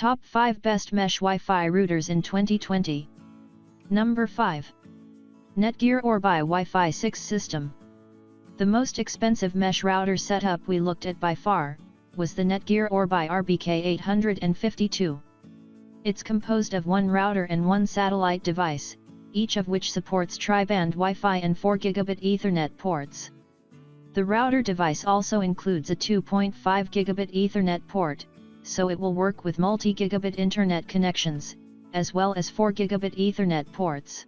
Top 5 Best Mesh Wi-Fi Routers in 2020. Number 5. Netgear Orbi Wi-Fi 6 System. The most expensive mesh router setup we looked at by far was the Netgear Orbi RBK852. It's composed of one router and one satellite device, each of which supports tri-band Wi-Fi and 4 gigabit Ethernet ports. The router device also includes a 2.5 gigabit Ethernet port, so it will work with multi-gigabit internet connections, as well as 4 gigabit Ethernet ports.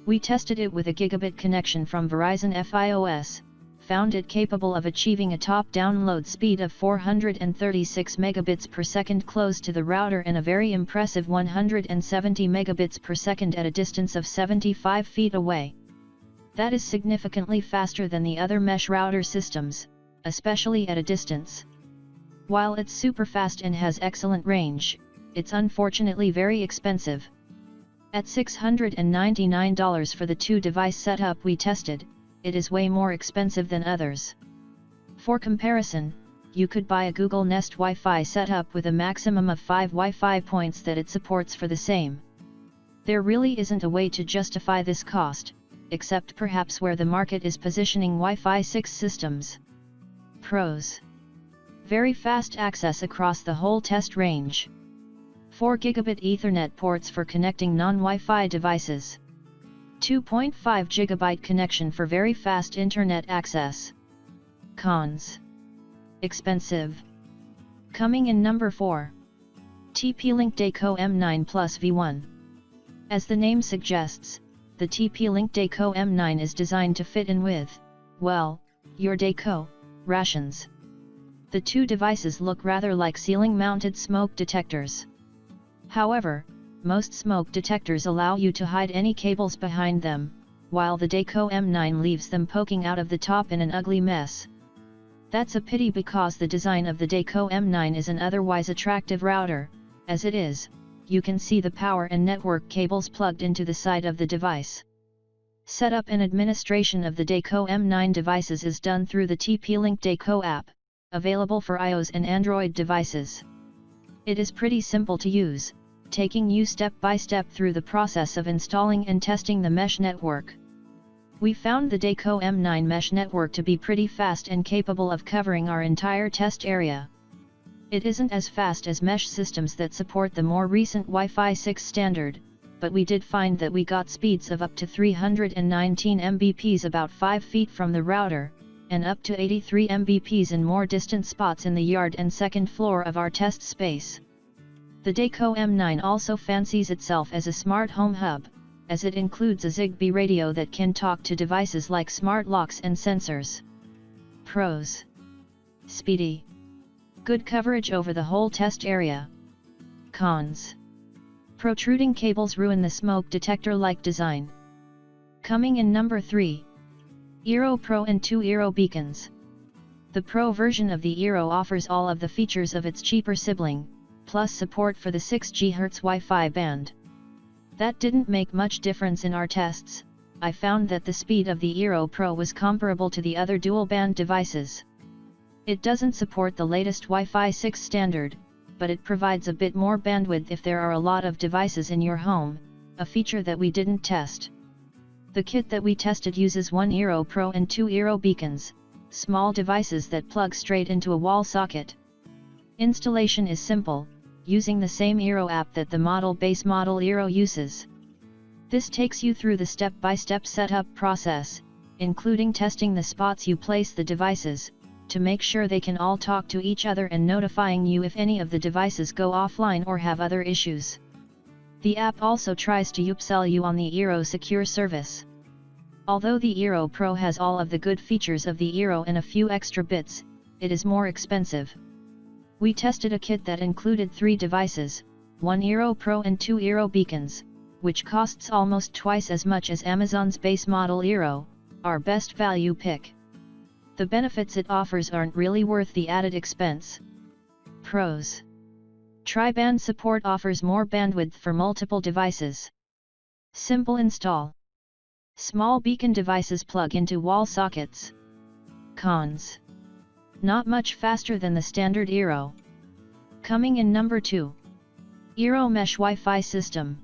We tested it with a gigabit connection from Verizon FiOS, found it capable of achieving a top download speed of 436 megabits per second close to the router and a very impressive 170 megabits per second at a distance of 75 feet away. That is significantly faster than the other mesh router systems, especially at a distance. While it's super fast and has excellent range, it's unfortunately very expensive. At $699 for the two-device setup we tested, it is way more expensive than others. For comparison, you could buy a Google Nest Wi-Fi setup with a maximum of 5 Wi-Fi points that it supports for the same. There really isn't a way to justify this cost, except perhaps where the market is positioning Wi-Fi 6 systems. Pros: very fast access across the whole test range. 4 gigabit Ethernet ports for connecting non-Wi-Fi devices. 2.5 GB connection for very fast internet access. Cons: expensive. Coming in number 4. TP-Link Deco M9 Plus V1. As the name suggests, the TP-Link Deco M9 is designed to fit in with, well, your Deco rations. The two devices look rather like ceiling-mounted smoke detectors. However, most smoke detectors allow you to hide any cables behind them, while the Deco M9 leaves them poking out of the top in an ugly mess. That's a pity because the design of the Deco M9 is an otherwise attractive router. As it is, you can see the power and network cables plugged into the side of the device. Setup and administration of the Deco M9 devices is done through the TP-Link Deco app, available for iOS and Android devices. It is pretty simple to use, taking you step by step through the process of installing and testing the mesh network. We found the Deco M9 mesh network to be pretty fast and capable of covering our entire test area. It isn't as fast as mesh systems that support the more recent Wi-Fi 6 standard, but we did find that we got speeds of up to 319 Mbps about 5 feet from the router, and up to 83 Mbps in more distant spots in the yard and second floor of our test space. The Deco M9 also fancies itself as a smart home hub, as it includes a Zigbee radio that can talk to devices like smart locks and sensors. Pros: speedy. Good coverage over the whole test area. Cons: protruding cables ruin the smoke detector-like design. Coming in number 3. Eero Pro and 2 Eero beacons. The Pro version of the Eero offers all of the features of its cheaper sibling, plus support for the 6 GHz Wi-Fi band. That didn't make much difference in our tests. I found that the speed of the Eero Pro was comparable to the other dual-band devices. It doesn't support the latest Wi-Fi 6 standard, but it provides a bit more bandwidth if there are a lot of devices in your home, a feature that we didn't test. The kit that we tested uses 1 Eero Pro and 2 Eero beacons, small devices that plug straight into a wall socket. Installation is simple, using the same Eero app that the base model Eero uses. This takes you through the step-by-step setup process, including testing the spots you place the devices, to make sure they can all talk to each other and notifying you if any of the devices go offline or have other issues. The app also tries to upsell you on the Eero Secure service. Although the Eero Pro has all of the good features of the Eero and a few extra bits, it is more expensive. We tested a kit that included 3 devices, 1 Eero Pro and 2 Eero beacons, which costs almost twice as much as Amazon's base model Eero, our best value pick. The benefits it offers aren't really worth the added expense. Pros: tri-band support offers more bandwidth for multiple devices. Simple install. Small beacon devices plug into wall sockets. Cons: not much faster than the standard Eero. Coming in number 2. Eero Mesh Wi-Fi System.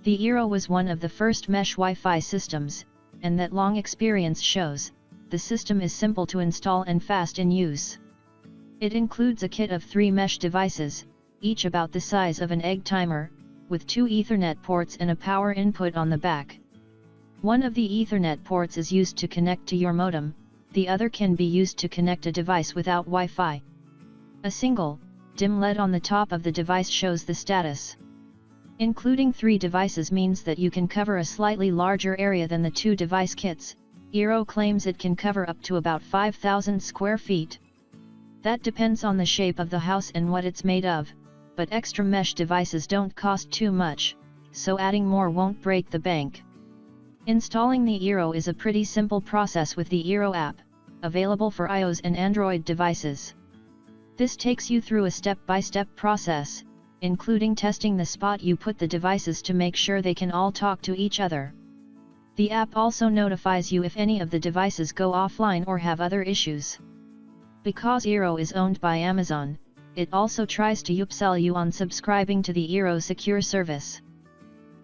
The Eero was one of the first mesh Wi-Fi systems, and that long experience shows, the system is simple to install and fast in use. It includes a kit of 3 mesh devices, each about the size of an egg timer, with 2 Ethernet ports and a power input on the back. One of the Ethernet ports is used to connect to your modem, the other can be used to connect a device without Wi-Fi. A single, dim LED on the top of the device shows the status. Including 3 devices means that you can cover a slightly larger area than the 2 device kits. Eero claims it can cover up to about 5,000 square feet. That depends on the shape of the house and what it's made of, but extra mesh devices don't cost too much, so adding more won't break the bank. Installing the Eero is a pretty simple process with the Eero app, available for iOS and Android devices. This takes you through a step-by-step process, including testing the spot you put the devices to make sure they can all talk to each other. The app also notifies you if any of the devices go offline or have other issues. Because Eero is owned by Amazon, it also tries to upsell you on subscribing to the Eero Secure service.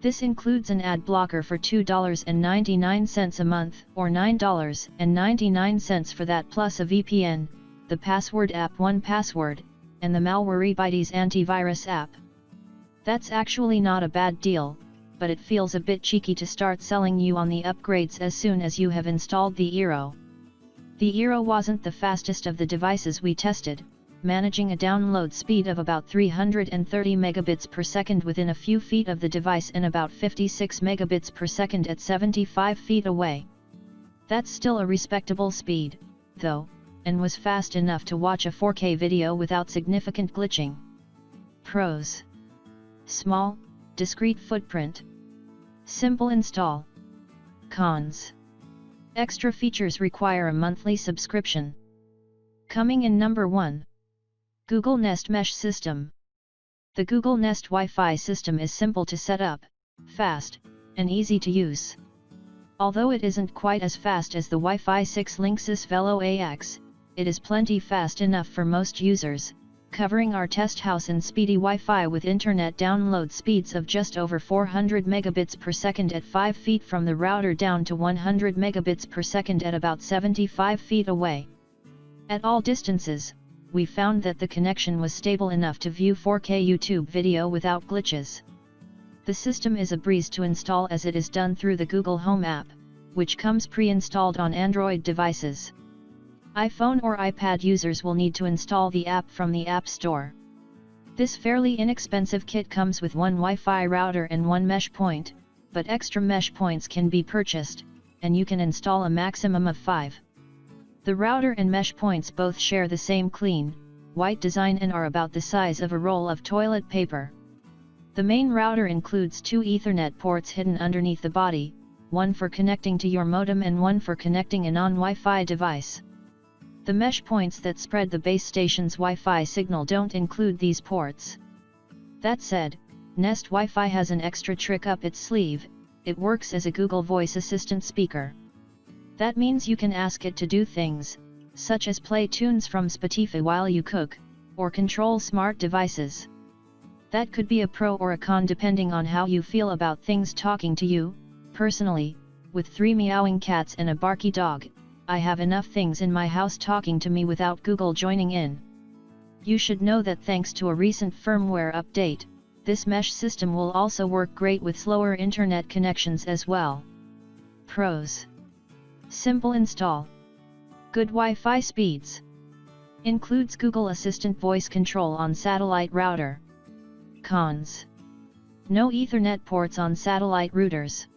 This includes an ad blocker for $2.99 a month or $9.99 for that, plus a VPN, the password app 1Password, and the Malwarebytes antivirus app. That's actually not a bad deal, but it feels a bit cheeky to start selling you on the upgrades as soon as you have installed the Eero. The Eero wasn't the fastest of the devices we tested, managing a download speed of about 330 megabits per second within a few feet of the device and about 56 megabits per second at 75 feet away. That's still a respectable speed, though, and was fast enough to watch a 4K video without significant glitching. Pros: small, discreet footprint. Simple install. Cons: extra features require a monthly subscription. Coming in number 1. Google Nest Mesh System. The Google Nest Wi-Fi system is simple to set up, fast, and easy to use. Although it isn't quite as fast as the Wi-Fi 6 Linksys Velo AX, it is plenty fast enough for most users, covering our test house in speedy Wi-Fi with internet download speeds of just over 400 megabits per second at 5 feet from the router down to 100 megabits per second at about 75 feet away. At all distances, we found that the connection was stable enough to view 4K YouTube video without glitches. The system is a breeze to install as it is done through the Google Home app, which comes pre-installed on Android devices. iPhone or iPad users will need to install the app from the App Store. This fairly inexpensive kit comes with 1 Wi-Fi router and 1 mesh point, but extra mesh points can be purchased, and you can install a maximum of 5. The router and mesh points both share the same clean, white design and are about the size of a roll of toilet paper. The main router includes 2 Ethernet ports hidden underneath the body, one for connecting to your modem and one for connecting a non-Wi-Fi device. The mesh points that spread the base station's Wi-Fi signal don't include these ports. That said, Nest Wi-Fi has an extra trick up its sleeve: it works as a Google Voice Assistant speaker. That means you can ask it to do things, such as play tunes from Spotify while you cook, or control smart devices. That could be a pro or a con depending on how you feel about things talking to you. Personally, with 3 meowing cats and a barky dog, I have enough things in my house talking to me without Google joining in. You should know that thanks to a recent firmware update, this mesh system will also work great with slower internet connections as well. Pros: simple install. Good Wi-Fi speeds. Includes Google Assistant voice control on satellite router. Cons: no Ethernet ports on satellite routers.